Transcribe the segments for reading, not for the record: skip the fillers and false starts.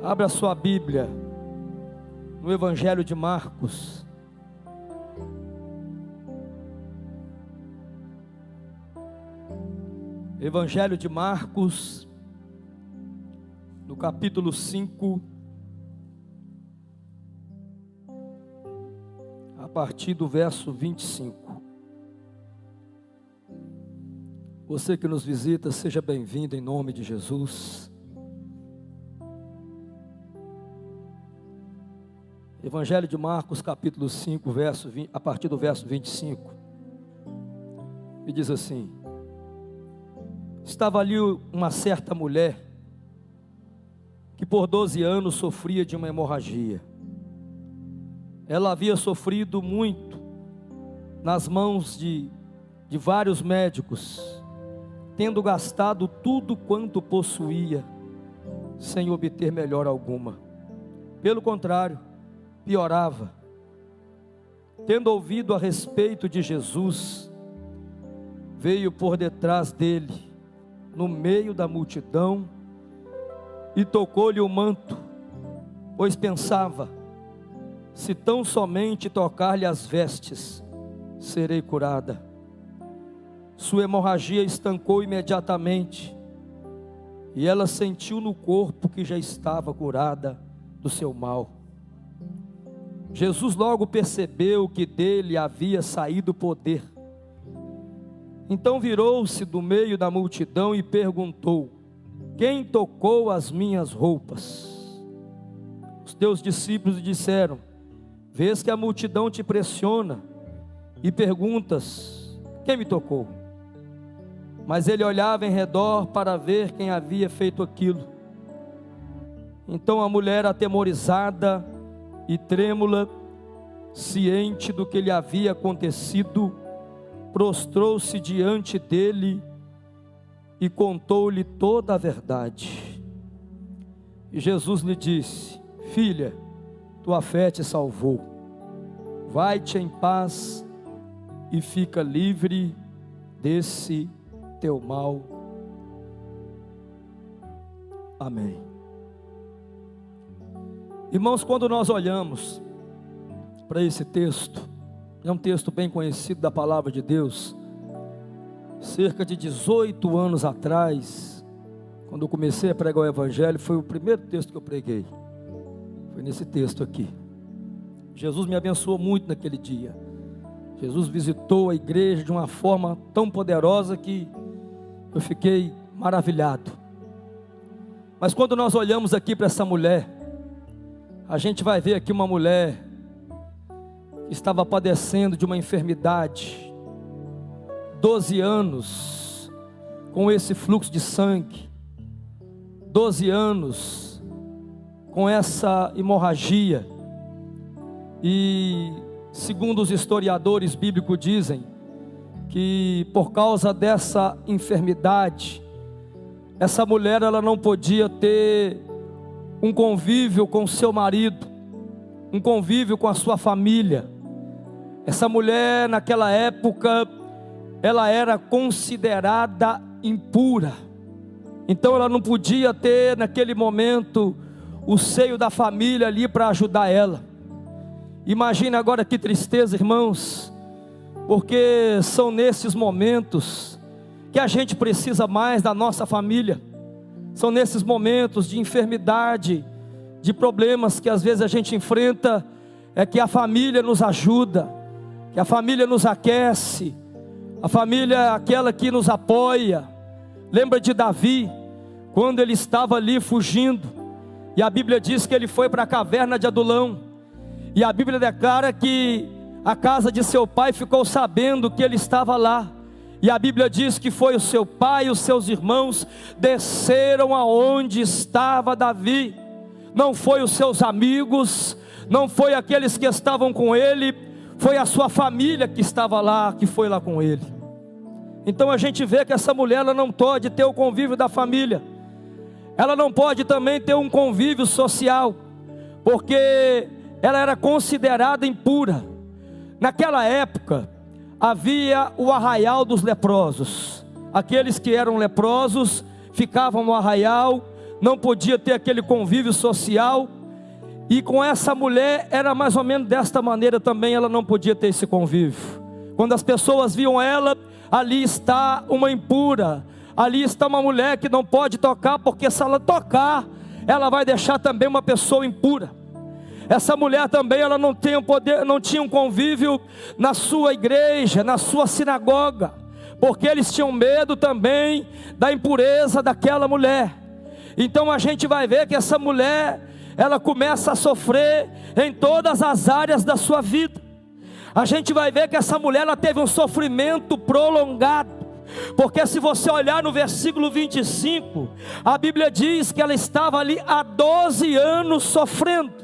Abra sua Bíblia no Evangelho de Marcos. Evangelho de Marcos, no capítulo 5, a partir do verso 25. Você que nos visita, seja bem-vindo em nome de Jesus. Evangelho de Marcos, capítulo 5, a partir do verso 25. E diz assim: estava ali uma certa mulher, que por 12 anos sofria de uma hemorragia. Ela havia sofrido muito nas mãos de vários médicos, tendo gastado tudo quanto possuía, sem obter melhora alguma. Pelo contrário, piorava. Tendo ouvido a respeito de Jesus, veio por detrás dele, no meio da multidão, e tocou-lhe o manto, pois pensava: se tão somente tocar-lhe as vestes, serei curada. Sua hemorragia estancou imediatamente, e ela sentiu no corpo que já estava curada do seu mal. Jesus logo percebeu que dele havia saído o poder. Então virou-se do meio da multidão e perguntou: quem tocou as minhas roupas? Os teus discípulos lhe disseram: vês que a multidão te pressiona e perguntas: quem me tocou? Mas ele olhava em redor para ver quem havia feito aquilo. Então a mulher, atemorizada e trêmula, ciente do que lhe havia acontecido, prostrou-se diante dele e contou-lhe toda a verdade. E Jesus lhe disse: filha, tua fé te salvou. Vai-te em paz e fica livre desse teu mal. Amém. Irmãos, quando nós olhamos para esse texto, é um texto bem conhecido da palavra de Deus. Cerca de 18 anos atrás, quando eu comecei a pregar o Evangelho, foi o primeiro texto que eu preguei. Foi nesse texto aqui. Jesus me abençoou muito naquele dia. Jesus visitou a igreja de uma forma tão poderosa que eu fiquei maravilhado. Mas quando nós olhamos aqui para essa mulher, a gente vai ver aqui uma mulher que estava padecendo de uma enfermidade, 12 anos com esse fluxo de sangue, 12 anos com essa hemorragia. E segundo os historiadores bíblicos dizem que por causa dessa enfermidade, essa mulher ela não podia ter um convívio com seu marido, um convívio com a sua família. Essa mulher naquela época, ela era considerada impura. Então ela não podia ter naquele momento o seio da família ali para ajudar ela. Imagina agora que tristeza, irmãos, porque são nesses momentos que a gente precisa mais da nossa família. São nesses momentos de enfermidade, de problemas que às vezes a gente enfrenta, é que a família nos ajuda, que a família nos aquece, a família é aquela que nos apoia. Lembra de Davi, quando ele estava ali fugindo, e a Bíblia diz que ele foi para a caverna de Adulão, e a Bíblia declara que a casa de seu pai ficou sabendo que ele estava lá. E a Bíblia diz que foi o seu pai e os seus irmãos desceram aonde estava Davi. Não foi os seus amigos, não foi aqueles que estavam com ele, foi a sua família que estava lá, que foi lá com ele. Então a gente vê que essa mulher ela não pode ter o convívio da família. Ela não pode também ter um convívio social, porque ela era considerada impura. Naquela época havia o arraial dos leprosos. Aqueles que eram leprosos ficavam no arraial, não podia ter aquele convívio social. E com essa mulher era mais ou menos desta maneira também, ela não podia ter esse convívio. Quando as pessoas viam ela, ali está uma impura, ali está uma mulher que não pode tocar, porque se ela tocar, ela vai deixar também uma pessoa impura. Essa mulher também, ela não tem poder, não tinha um convívio na sua igreja, na sua sinagoga, porque eles tinham medo também da impureza daquela mulher. Então a gente vai ver que essa mulher, ela começa a sofrer em todas as áreas da sua vida. A gente vai ver que essa mulher, ela teve um sofrimento prolongado, porque se você olhar no versículo 25, a Bíblia diz que ela estava ali há 12 anos sofrendo,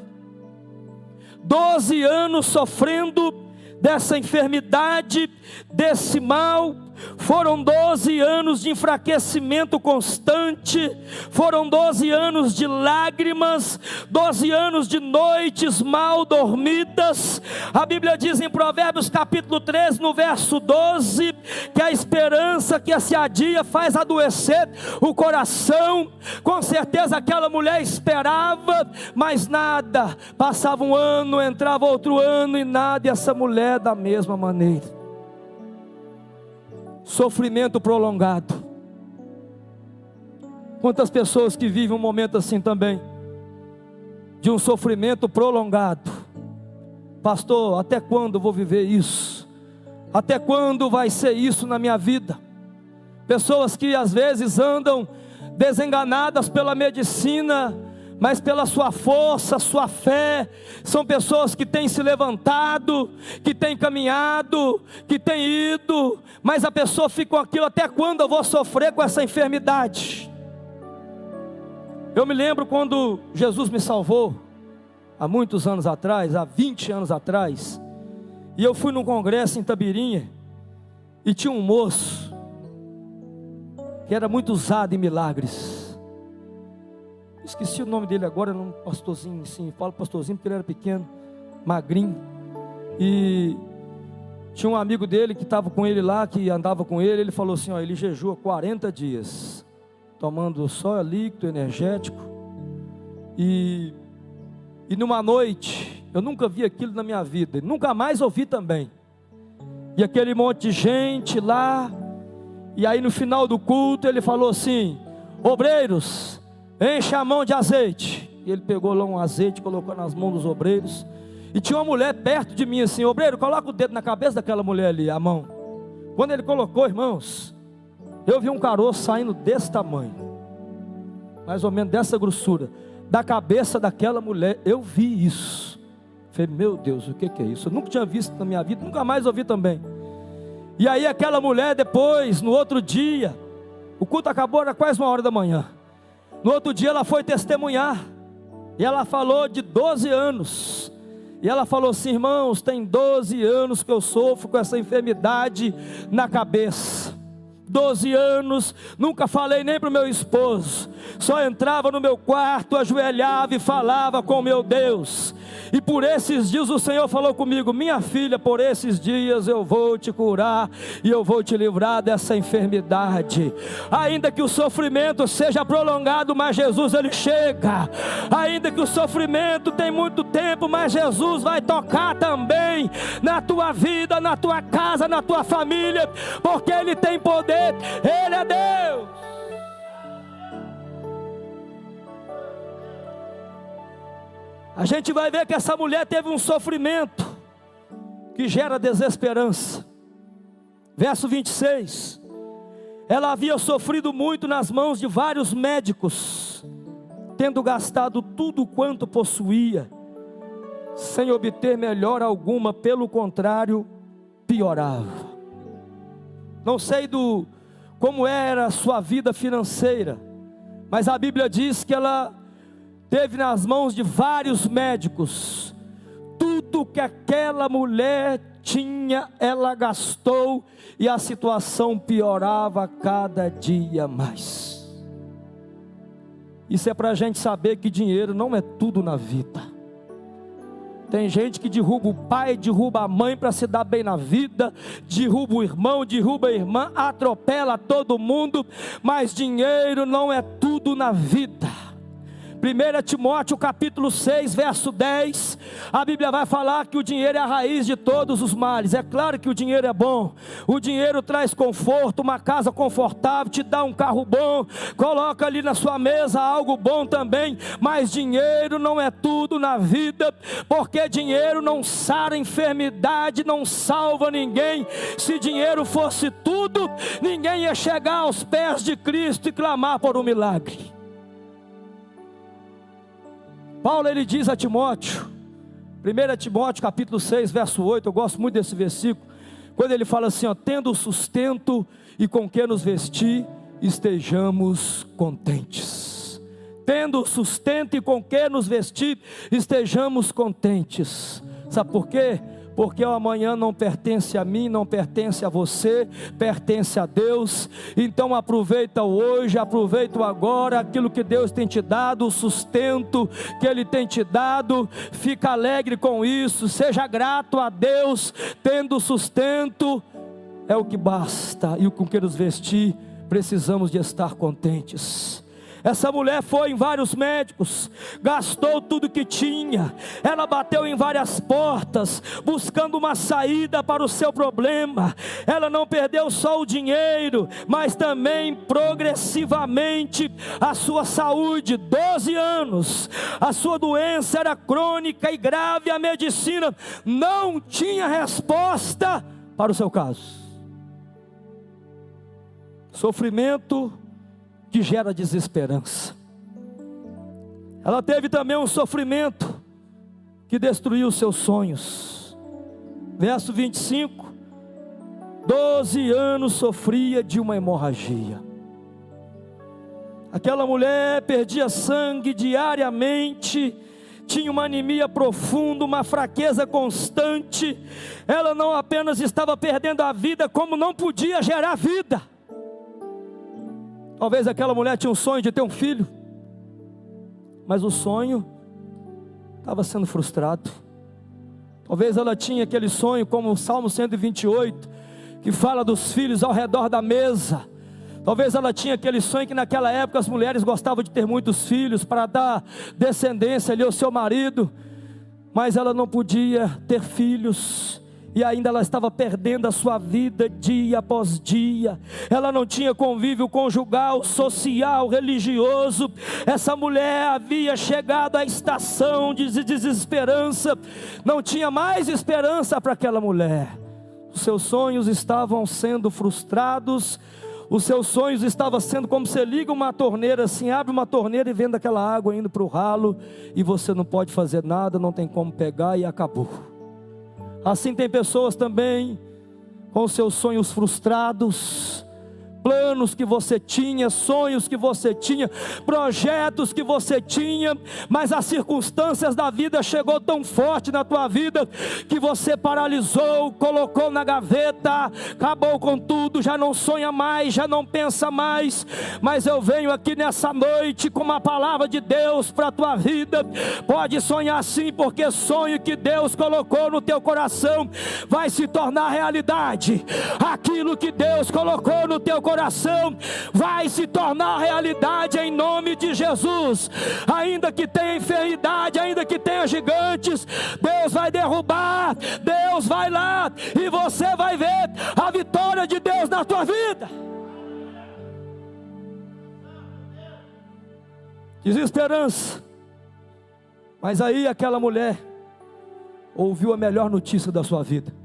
12 anos sofrendo dessa enfermidade, desse mal. Foram 12 anos de enfraquecimento constante, foram 12 anos de lágrimas, 12 anos de noites mal dormidas. A Bíblia diz em Provérbios capítulo 13, no verso 12, que a esperança que se adia faz adoecer o coração. Com certeza aquela mulher esperava, mas nada. Passava um ano, entrava outro ano e nada, e essa mulher da mesma maneira. Sofrimento prolongado. Quantas pessoas que vivem um momento assim também, de um sofrimento prolongado. Pastor, até quando eu vou viver isso? Até quando vai ser isso na minha vida? Pessoas que às vezes andam desenganadas pela medicina, mas pela sua força, sua fé. São pessoas que têm se levantado, que têm caminhado, que têm ido, mas a pessoa fica com aquilo: até quando eu vou sofrer com essa enfermidade? Eu me lembro quando Jesus me salvou, há muitos anos atrás, há 20 anos atrás, e eu fui num congresso em Tabirinha, e tinha um moço, que era muito usado em milagres. Esqueci o nome dele agora, um pastorzinho, sim, falo pastorzinho porque ele era pequeno, magrinho, e tinha um amigo dele que estava com ele lá, que andava com ele. Ele falou assim: ó, ele jejua 40 dias, tomando só líquido, energético, e numa noite, eu nunca vi aquilo na minha vida, nunca mais ouvi também, e aquele monte de gente lá, e aí no final do culto ele falou assim: obreiros, enche a mão de azeite. E ele pegou lá um azeite, colocou nas mãos dos obreiros, e tinha uma mulher perto de mim assim: obreiro, coloca o dedo na cabeça daquela mulher ali, a mão. Quando ele colocou, irmãos, eu vi um caroço saindo desse tamanho, mais ou menos dessa grossura, da cabeça daquela mulher. Eu vi isso, falei: meu Deus, o que é isso? Eu nunca tinha visto na minha vida, nunca mais ouvi também. E aí aquela mulher depois, no outro dia, o culto acabou, era quase 1h da manhã. No outro dia ela foi testemunhar, e ela falou de 12 anos, e ela falou assim: irmãos, tem 12 anos que eu sofro com essa enfermidade na cabeça, 12 anos, nunca falei nem para o meu esposo, só entrava no meu quarto, ajoelhava e falava com meu Deus, e por esses dias o Senhor falou comigo: minha filha, por esses dias eu vou te curar, e eu vou te livrar dessa enfermidade. Ainda que o sofrimento seja prolongado, mas Jesus ele chega. Ainda que o sofrimento tem muito tempo, mas Jesus vai tocar também na tua vida, na tua casa, na tua família, porque Ele tem poder, Ele é Deus. A gente vai ver que essa mulher teve um sofrimento que gera desesperança. Verso 26. Ela havia sofrido muito nas mãos de vários médicos, tendo gastado tudo quanto possuía, sem obter melhora alguma, pelo contrário, piorava. Não sei como era a sua vida financeira, mas a Bíblia diz que ela teve nas mãos de vários médicos. Tudo que aquela mulher tinha, ela gastou, e a situação piorava cada dia mais. Isso é para a gente saber que dinheiro não é tudo na vida. Tem gente que derruba o pai, derruba a mãe para se dar bem na vida, derruba o irmão, derruba a irmã, atropela todo mundo, mas dinheiro não é tudo na vida. 1 Timóteo capítulo 6, verso 10, a Bíblia vai falar que o dinheiro é a raiz de todos os males. É claro que o dinheiro é bom, o dinheiro traz conforto, uma casa confortável, te dá um carro bom, coloca ali na sua mesa algo bom também, mas dinheiro não é tudo na vida, porque dinheiro não sara enfermidade, não salva ninguém. Se dinheiro fosse tudo, ninguém ia chegar aos pés de Cristo e clamar por um milagre. Paulo ele diz a Timóteo, 1 Timóteo capítulo 6, verso 8, eu gosto muito desse versículo, quando ele fala assim, ó, tendo sustento e com que nos vestir, estejamos contentes. Tendo sustento e com que nos vestir, estejamos contentes. Sabe por quê? Porque o amanhã não pertence a mim, não pertence a você, pertence a Deus. Então aproveita o hoje, aproveita o agora, aquilo que Deus tem te dado, o sustento que Ele tem te dado, fica alegre com isso, seja grato a Deus, tendo sustento, é o que basta, e com que nos vestir, precisamos de estar contentes. Essa mulher foi em vários médicos, gastou tudo que tinha, ela bateu em várias portas, buscando uma saída para o seu problema. Ela não perdeu só o dinheiro, mas também progressivamente a sua saúde. 12 anos, a sua doença era crônica e grave, a medicina não tinha resposta para o seu caso. Sofrimento que gera desesperança. Ela teve também um sofrimento que destruiu os seus sonhos. Verso 25: 12 anos sofria de uma hemorragia. Aquela mulher perdia sangue diariamente, tinha uma anemia profunda, uma fraqueza constante. Ela não apenas estava perdendo a vida, como não podia gerar vida. Talvez aquela mulher tinha um sonho de ter um filho, mas o sonho estava sendo frustrado. Talvez ela tinha aquele sonho, como o Salmo 128, que fala dos filhos ao redor da mesa. Talvez ela tinha aquele sonho que naquela época as mulheres gostavam de ter muitos filhos, para dar descendência ali ao seu marido, mas ela não podia ter filhos, e ainda ela estava perdendo a sua vida dia após dia. Ela não tinha convívio conjugal, social, religioso. Essa mulher havia chegado à estação de desesperança. Não tinha mais esperança para aquela mulher. Os seus sonhos estavam sendo frustrados. Os seus sonhos estavam sendo como você liga uma torneira assim, abre uma torneira e vendo aquela água indo para o ralo, e você não pode fazer nada, não tem como pegar, e acabou. Assim tem pessoas também com seus sonhos frustrados, planos que você tinha, sonhos que você tinha, projetos que você tinha, mas as circunstâncias da vida chegou tão forte na tua vida, que você paralisou, colocou na gaveta, acabou com tudo, já não sonha mais, já não pensa mais. Mas eu venho aqui nessa noite com uma palavra de Deus para a tua vida. Pode sonhar sim, porque sonho que Deus colocou no teu coração vai se tornar realidade. Aquilo que Deus colocou no teu coração vai se tornar realidade em nome de Jesus. Ainda que tenha enfermidade, ainda que tenha gigantes, Deus vai derrubar, Deus vai lá, e você vai ver a vitória de Deus na tua vida. Desesperança. Mas aí aquela mulher ouviu a melhor notícia da sua vida.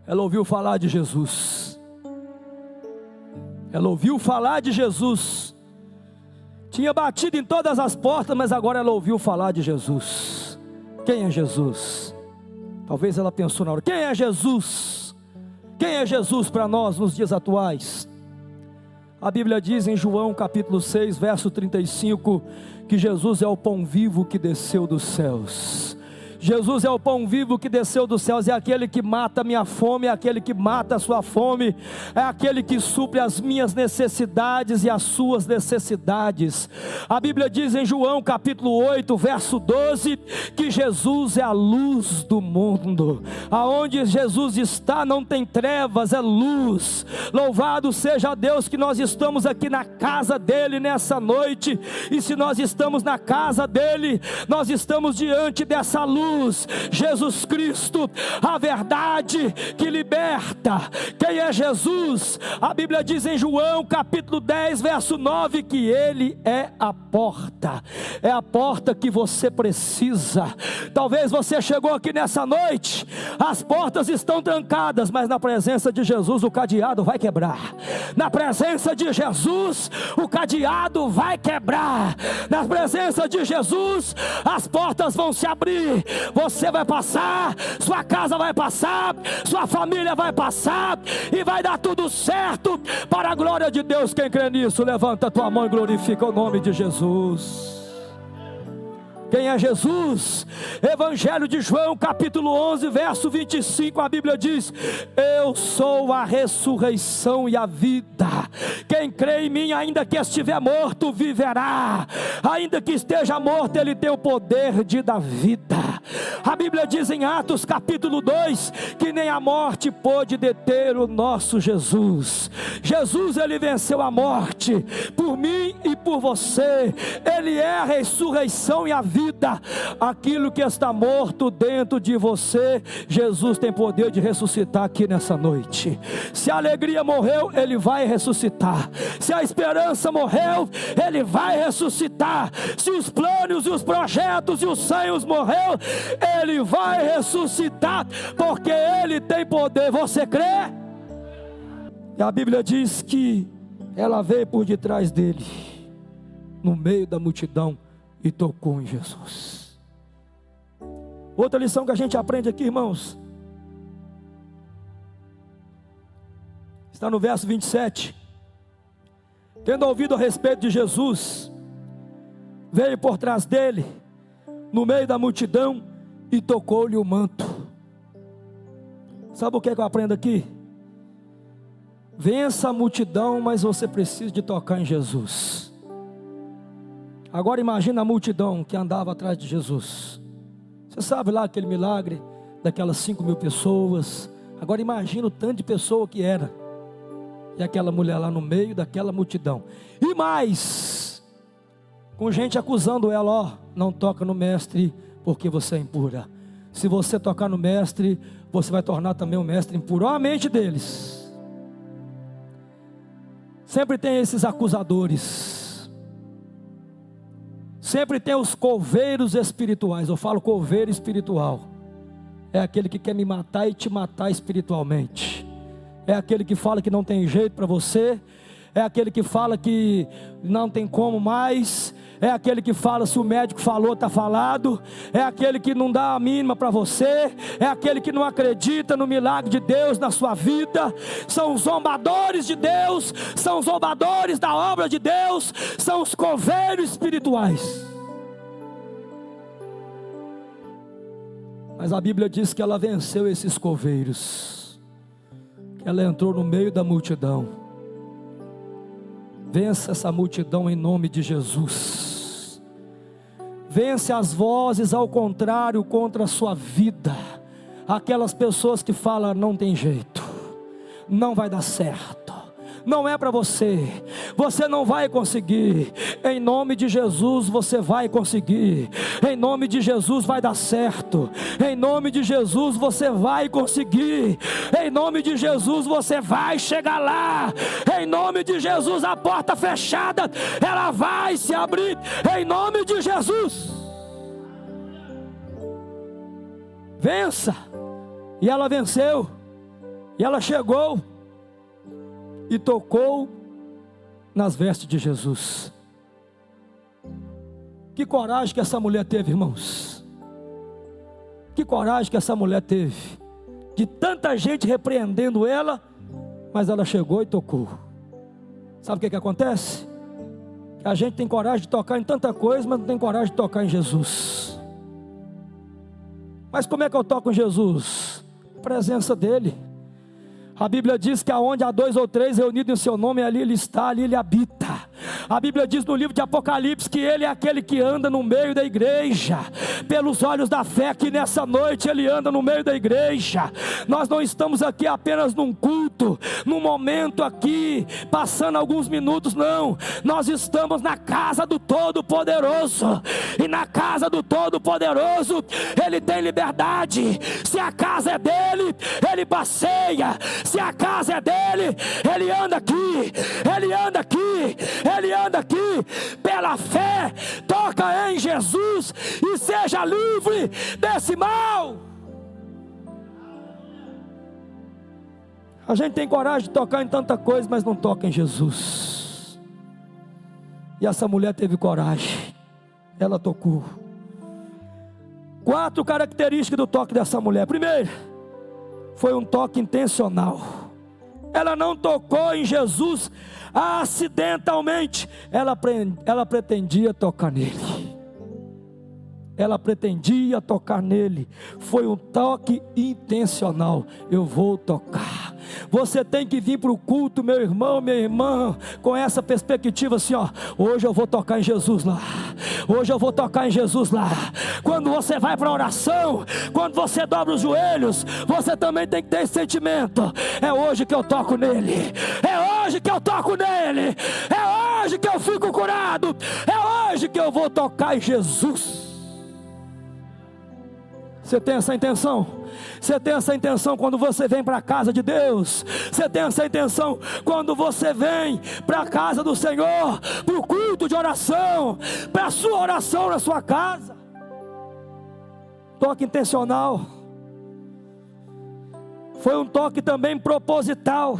Ela ouviu falar de Jesus. Ela ouviu falar de Jesus. Tinha batido em todas as portas, mas agora ela ouviu falar de Jesus. Quem é Jesus? Talvez ela pensou na hora: quem é Jesus? Quem é Jesus para nós nos dias atuais? A Bíblia diz em João capítulo 6, verso 35, que Jesus é o pão vivo que desceu dos céus. Jesus é o pão vivo que desceu dos céus, é aquele que mata a minha fome, é aquele que mata a sua fome, é aquele que supre as minhas necessidades e as suas necessidades. A Bíblia diz em João capítulo 8, verso 12, que Jesus é a luz do mundo. Aonde Jesus está não tem trevas, é luz. Louvado seja Deus que nós estamos aqui na casa dele nessa noite, e se nós estamos na casa dele, nós estamos diante dessa luz, Jesus Cristo, a verdade que liberta. Quem é Jesus? A Bíblia diz em João capítulo 10, verso 9, que ele é a porta. É a porta que você precisa. Talvez você chegou aqui nessa noite, as portas estão trancadas, mas na presença de Jesus o cadeado vai quebrar. Na presença de Jesus o cadeado vai quebrar. Na presença de Jesus as portas vão se abrir. Você vai passar, sua casa vai passar, sua família vai passar, e vai dar tudo certo para a glória de Deus. Quem crê nisso, levanta a tua mão e glorifica o nome de Jesus. Quem é Jesus? Evangelho de João capítulo 11, verso 25, a Bíblia diz: eu sou a ressurreição e a vida. Quem crê em mim, ainda que estiver morto, viverá. Ainda que esteja morto, ele tem o poder de dar vida. A Bíblia diz em Atos capítulo 2, que nem a morte pôde deter o nosso Jesus. Jesus, ele venceu a morte, por mim e por você. Ele é a ressurreição e a vida. Aquilo que está morto dentro de você, Jesus tem poder de ressuscitar aqui nessa noite. Se a alegria morreu, ele vai ressuscitar. Se a esperança morreu, ele vai ressuscitar. Se os planos e os projetos e os sonhos morreu, ele vai ressuscitar, porque ele tem poder. Você crê? E a Bíblia diz que ela veio por detrás dele, no meio da multidão, e tocou em Jesus. Outra lição que a gente aprende aqui, irmãos, está no verso 27. Tendo ouvido a respeito de Jesus, veio por trás dele, no meio da multidão, e tocou-lhe o manto. Sabe o que é que eu aprendo aqui? Vença a multidão, mas você precisa de tocar em Jesus. Agora imagina a multidão que andava atrás de Jesus. Você sabe lá aquele milagre daquelas 5.000 pessoas. Agora imagina o tanto de pessoa que era. E aquela mulher lá no meio daquela multidão. E mais, com gente acusando ela: ó, não toca no mestre porque você é impura. Se você tocar no mestre, você vai tornar também o mestre impuro. Olha a mente deles. Sempre tem esses acusadores. Sempre tem os coveiros espirituais. Eu falo coveiro espiritual. É aquele que quer me matar e te matar espiritualmente. É aquele que fala que não tem jeito para você. É aquele que fala que não tem como mais. É aquele que fala: se o médico falou, está falado. É aquele que não dá a mínima para você. É aquele que não acredita no milagre de Deus na sua vida. São os zombadores de Deus. São os zombadores da obra de Deus. São os coveiros espirituais. Mas a Bíblia diz que ela venceu esses coveiros. Que ela entrou no meio da multidão. Vença essa multidão em nome de Jesus. Vence as vozes ao contrário contra a sua vida. Aquelas pessoas que falam: não tem jeito, não vai dar certo, não é para você, você não vai conseguir. Em nome de Jesus você vai conseguir. Em nome de Jesus vai dar certo. Em nome de Jesus você vai conseguir. Em nome de Jesus você vai chegar lá. Em nome de Jesus a porta fechada, ela vai se abrir. Em nome de Jesus. Vença. E ela venceu. E ela chegou e tocou nas vestes de Jesus. Que coragem que essa mulher teve, irmãos. Que coragem que essa mulher teve. De tanta gente repreendendo ela, mas ela chegou e tocou. Sabe o que acontece? A gente tem coragem de tocar em tanta coisa, mas não tem coragem de tocar em Jesus. Mas como é que eu toco em Jesus? Presença dele. A Bíblia diz que aonde há 2 ou 3 reunidos em seu nome, ali ele está, ali ele habita. A Bíblia diz no livro de Apocalipse que ele é aquele que anda no meio da igreja, pelos olhos da fé, que nessa noite ele anda no meio da igreja. Nós não estamos aqui apenas num culto, num momento aqui, passando alguns minutos, não. Nós estamos na casa do Todo-Poderoso, e na casa do Todo-Poderoso ele tem liberdade. Se a casa é dele, ele passeia. Se a casa é dele, ele anda aqui, ele anda aqui, ele anda aqui. Pela fé, toca em Jesus e seja livre desse mal. A gente tem coragem de tocar em tanta coisa, mas não toca em Jesus. E essa mulher teve coragem, ela tocou. 4 características do toque dessa mulher. Primeiro, foi um toque intencional. Ela não tocou em Jesus acidentalmente. Ela pretendia tocar nele. Ela pretendia tocar nele. Foi um toque intencional. Eu vou tocar. Você tem que vir para o culto, meu irmão, minha irmã, com essa perspectiva assim, ó. Hoje eu vou tocar em Jesus lá. Hoje eu vou tocar em Jesus lá. Quando você vai para a oração, quando você dobra os joelhos, você também tem que ter esse sentimento. É hoje que eu toco nele. É hoje que eu toco nele. É hoje que eu fico curado. É hoje que eu vou tocar em Jesus. Você tem essa intenção? Você tem essa intenção quando você vem para a casa de Deus? Você tem essa intenção quando você vem para a casa do Senhor, para o culto de oração, para a sua oração na sua casa? Toque intencional. Foi um toque também proposital.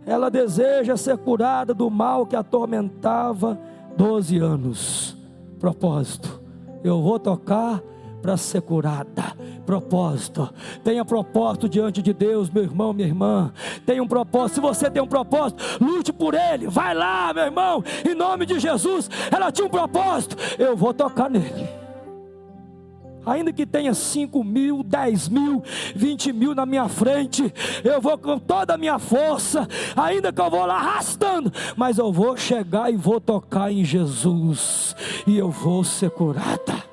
Ela deseja ser curada do mal que a atormentava 12 anos. Propósito: eu vou tocar para ser curada. Propósito: tenha propósito diante de Deus, meu irmão, minha irmã. Tenha um propósito. Se você tem um propósito, lute por ele. Vai lá, meu irmão, em nome de Jesus. Ela tinha um propósito: eu vou tocar nele. Ainda que tenha 5 mil, 10 mil, 20 mil na minha frente, eu vou com toda a minha força. Ainda que eu vou lá arrastando, mas eu vou chegar e vou tocar em Jesus, e eu vou ser curada.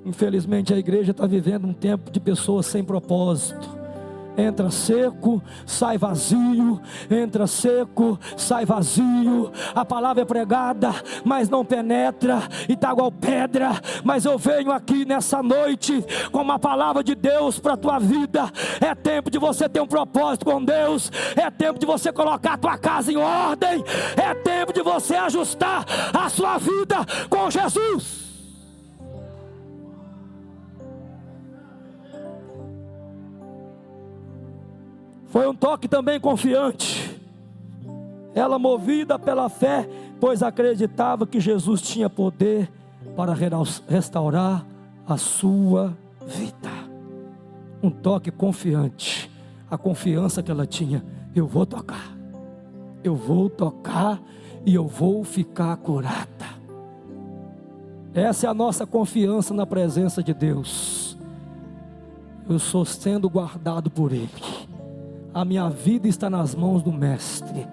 Infelizmente a igreja está vivendo um tempo de pessoas sem propósito. Entra seco, sai vazio. Entra seco, sai vazio. A palavra é pregada, mas não penetra, e está igual pedra. Mas eu venho aqui nessa noite com uma palavra de Deus para a tua vida. É tempo de você ter um propósito com Deus. É tempo de você colocar a tua casa em ordem. É tempo de você ajustar a sua vida com Jesus. Foi um toque também confiante. Ela, movida pela fé, pois acreditava que Jesus tinha poder para restaurar a sua vida. Um toque confiante. A confiança que ela tinha: eu vou tocar. Eu vou tocar e eu vou ficar curada. Essa é a nossa confiança na presença de Deus. Eu estou sendo guardado por Ele. A minha vida está nas mãos do Mestre.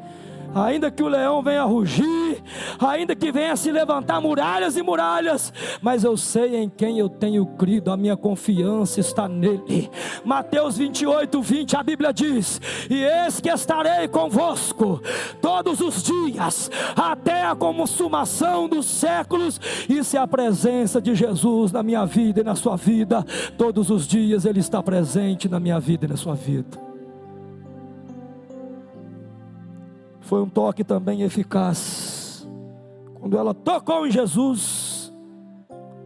Ainda que o leão venha rugir, ainda que venha se levantar muralhas e muralhas, mas eu sei em quem eu tenho crido, a minha confiança está nele. Mateus 28, 20, a Bíblia diz: e eis que estarei convosco todos os dias, até a consumação dos séculos. Isso é a presença de Jesus na minha vida e na sua vida. Todos os dias Ele está presente na minha vida e na sua vida. Foi um toque também eficaz. Quando ela tocou em Jesus,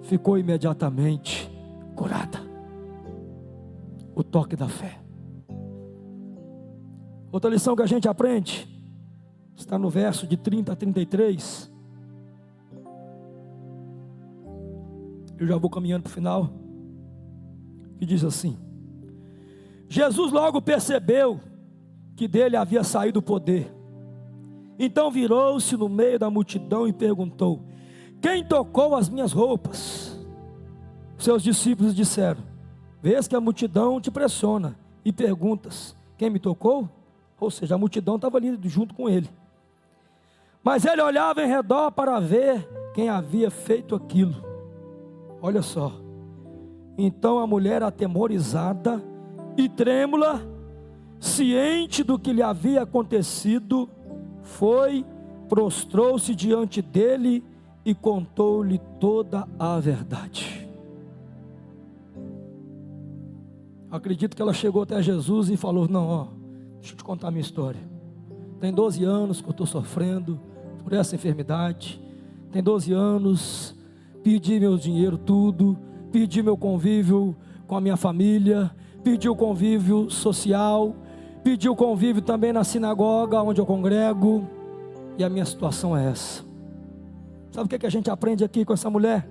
ficou imediatamente curada. O toque da fé. Outra lição que a gente aprende está no verso de 30 a 33. Eu já vou caminhando para o final. Que diz assim: Jesus logo percebeu que dele havia saído o poder. Então virou-se no meio da multidão e perguntou: quem tocou as minhas roupas? Seus discípulos disseram: vês que a multidão te pressiona e perguntas: quem me tocou? Ou seja, a multidão estava ali junto com ele. Mas ele olhava em redor para ver quem havia feito aquilo. Olha só. Então a mulher, atemorizada e trêmula, ciente do que lhe havia acontecido, foi, prostrou-se diante dele e contou-lhe toda a verdade. Acredito que ela chegou até Jesus e falou: não, ó, deixa eu te contar a minha história. Tem 12 anos que eu estou sofrendo por essa enfermidade. Tem 12 anos, perdi meu dinheiro tudo, perdi meu convívio com a minha família, perdi o convívio social, perdi o convívio também na sinagoga onde eu congrego, e a minha situação é essa. Sabe o que a gente aprende aqui com essa mulher?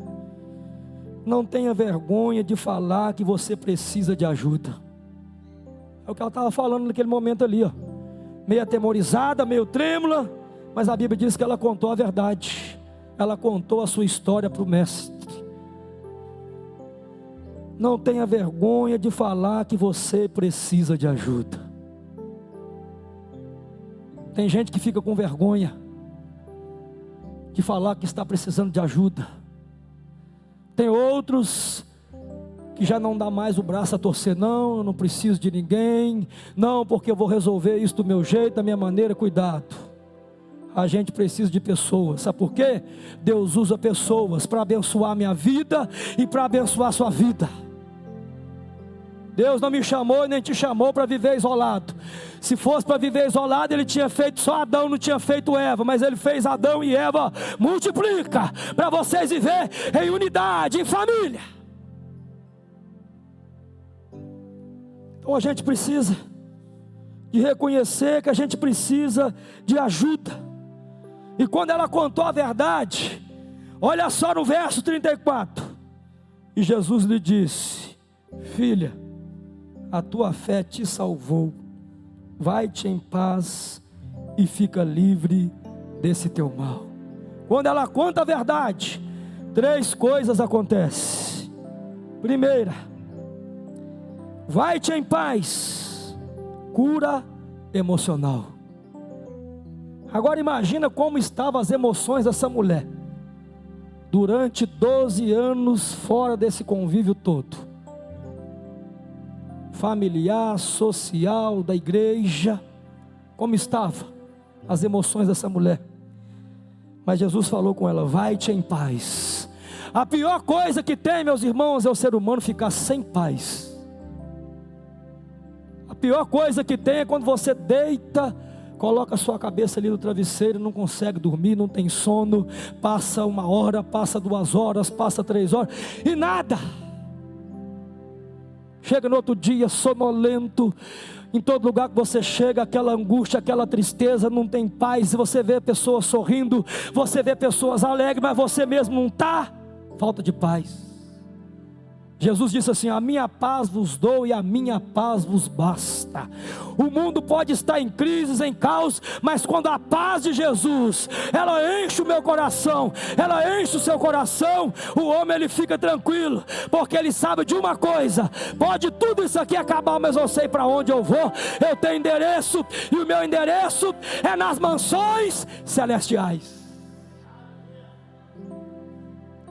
Não tenha vergonha de falar que você precisa de ajuda. É o que ela estava falando naquele momento ali, ó. Meio atemorizada, meio trêmula, mas a Bíblia diz que ela contou a verdade. Ela contou a sua história para o mestre. Não tenha vergonha de falar que você precisa de ajuda. Tem gente que fica com vergonha de falar que está precisando de ajuda. Tem outros que já não dá mais o braço a torcer. Não, eu não preciso de ninguém. Não, porque eu vou resolver isso do meu jeito, da minha maneira. Cuidado. A gente precisa de pessoas. Sabe por quê? Deus usa pessoas para abençoar a minha vida e para abençoar a sua vida. Deus não me chamou e nem te chamou para viver isolado. Se fosse para viver isolado, Ele tinha feito só Adão, não tinha feito Eva. Mas Ele fez Adão e Eva. Multiplica para vocês viver em unidade, em família. Então a gente precisa de reconhecer que a gente precisa de ajuda. E quando ela contou a verdade, olha só no verso 34. E Jesus lhe disse: filha, a tua fé te salvou. Vai-te em paz e fica livre desse teu mal. Quando ela conta a verdade, 3 coisas acontecem. Primeira, vai-te em paz. Cura emocional. Agora imagina como estavam as emoções dessa mulher durante 12 anos fora desse convívio todo, familiar, social, da igreja. Como estavam as emoções dessa mulher? Mas Jesus falou com ela: vai-te em paz. A pior coisa que tem, meus irmãos, é o ser humano ficar sem paz. A pior coisa que tem é quando você deita, coloca a sua cabeça ali no travesseiro, não consegue dormir, não tem sono, passa 1 hora, passa 2 horas, passa 3 horas, e nada. Chega no outro dia sonolento. Em todo lugar que você chega, aquela angústia, aquela tristeza, não tem paz. Você vê pessoas sorrindo, você vê pessoas alegres, mas você mesmo não está. Falta de paz. Jesus disse assim: a minha paz vos dou e a minha paz vos basta. O mundo pode estar em crises, em caos, mas quando a paz de Jesus, ela enche o meu coração, ela enche o seu coração, o homem ele fica tranquilo, porque ele sabe de uma coisa: pode tudo isso aqui acabar, mas eu sei para onde eu vou. Eu tenho endereço, e o meu endereço é nas mansões celestiais.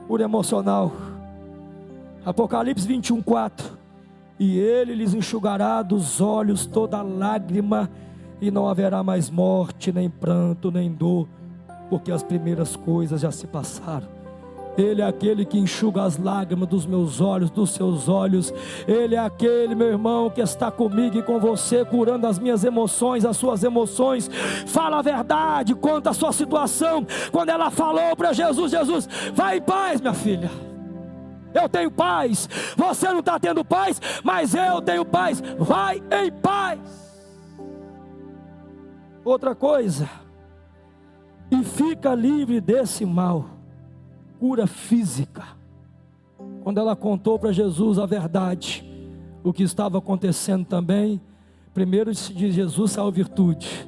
Cura emocional. Apocalipse 21:4. E Ele lhes enxugará dos olhos toda lágrima, e não haverá mais morte, nem pranto, nem dor, porque as primeiras coisas já se passaram. Ele é aquele que enxuga as lágrimas dos meus olhos, dos seus olhos. Ele é aquele, meu irmão, que está comigo e com você, curando as minhas emoções, as suas emoções. Fala a verdade, conta a sua situação. Quando ela falou para Jesus: Jesus, vai em paz, minha filha. Eu tenho paz. Você não está tendo paz, mas eu tenho paz. Vai em paz. Outra coisa, e fica livre desse mal. Cura física. Quando ela contou para Jesus a verdade, o que estava acontecendo também, primeiro de Jesus saiu virtude.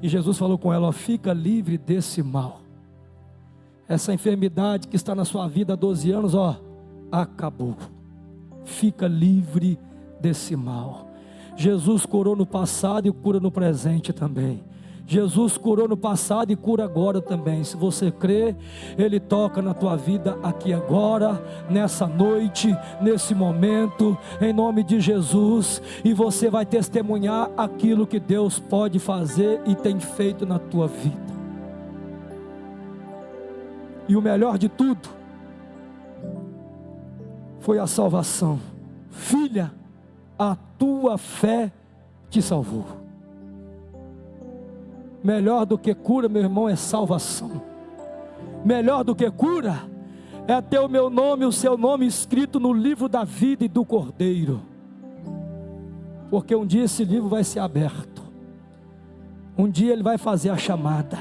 E Jesus falou com ela: ó, fica livre desse mal. Essa enfermidade que está na sua vida há 12 anos, ó, acabou. fica livre desse mal. Jesus curou no passado e cura no presente também. Jesus curou no passado e cura agora também. Se você crê, Ele toca na tua vida aqui agora, nessa noite, nesse momento, em nome de Jesus, e você vai testemunhar aquilo que Deus pode fazer e tem feito na tua vida. E o melhor de tudo foi a salvação. Filha, a tua fé te salvou. Melhor do que cura, meu irmão, é salvação. Melhor do que cura é ter o meu nome, o seu nome escrito no livro da vida e do Cordeiro. Porque um dia esse livro vai ser aberto. Um dia Ele vai fazer a chamada.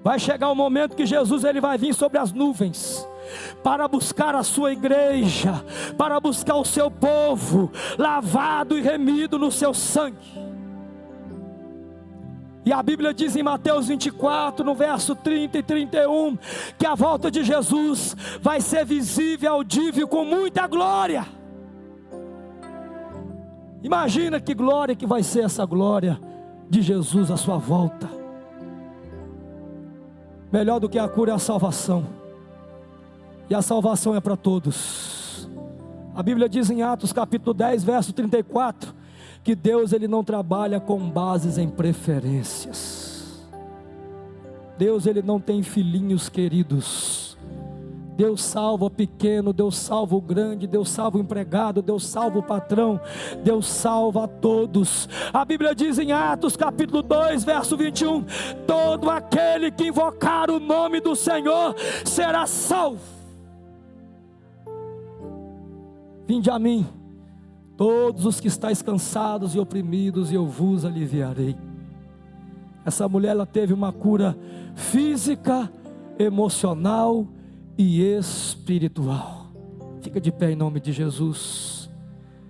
Vai chegar o momento que Jesus ele vai vir sobre as nuvens para buscar a sua igreja, para buscar o seu povo, lavado e remido no seu sangue. E a Bíblia diz em Mateus 24, no verso 30 e 31, que a volta de Jesus vai ser visível, audível, com muita glória. Imagina que glória que vai ser essa glória de Jesus, a sua volta. Melhor do que a cura é a salvação. E a salvação é para todos. A Bíblia diz em Atos capítulo 10, verso 34, que Deus ele não trabalha com bases em preferências. Deus ele não tem filhinhos queridos. Deus salva o pequeno, Deus salva o grande, Deus salva o empregado, Deus salva o patrão, Deus salva a todos. A Bíblia diz em Atos capítulo 2, verso 21, todo aquele que invocar o nome do Senhor será salvo. Vinde a mim, todos os que estáis cansados e oprimidos, e eu vos aliviarei. Essa mulher ela teve uma cura física, emocional e espiritual. Fica de pé em nome de Jesus.